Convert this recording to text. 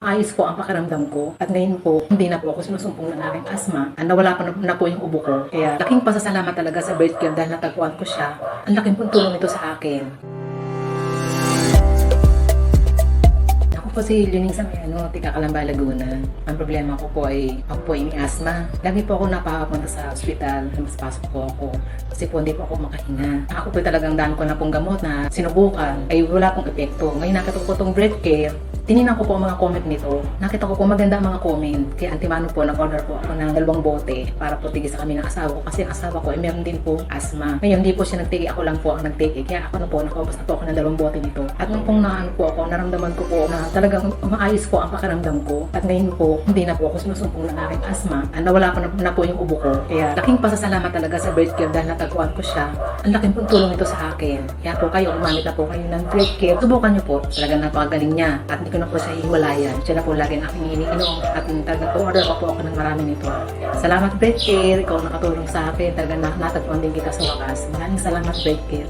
Ayos po ang pakiramdam ko at ngayon po hindi na po ako sinusumpong ng aking asma. Nawala pa na po yung ubo ko. Kaya laking pasasalamat talaga sa birth care dahil natagpuan ko siya. Ang laking pong tulong ito sa akin. Ako po si Lining sa Tika Calamba, Laguna. Ang problema ko po ay ako po ay may asma. Lagi po ako napapunta sa ospital. Mas pasok po ako kasi po hindi po ako makahinga. Ako po talagang daan ko na pong gamot na sinubukan ay wala pong epekto. Ngayon nakita ko po itong birth care. Tinignan ko po ang mga comment nito. Nakita ko po maganda ang mga comment. Kaya antimano po, nag-order po ako ng 2 bote para po tigis sa kami ng asawa ko. Kasi ang asawa ko ay meron din po asthma. Ngayon, hindi po siya nagtigi. Ako lang po ang nagtigi. Kaya ako na po, nakaubos na po ako ng 2 bote nito. At nung pong naano po ako, naramdaman ko po na talagang maayos po ang pakiramdam ko. At ngayon po, hindi na po ako sinusumpong ng aking asthma. Nawala pa na po yung ubo ko. Kaya laking pasasalamat talaga sa birth care dahil natagpuan ko siya. Ang laking pong tulong ito sa akin. Kaya po kayo, umamit na po kayo ng birth care. Subukan niyo po. Talagang napakagaling niya. At hindi ko na po siya hiwalayan. Siya na po lagi ang aking iniinom. At talagang order pa po ako ng marami nito. Salamat birth care. Ikaw nakatulong sa akin. Talagang natagpuan din kita sa wakas. Maraming salamat birth care.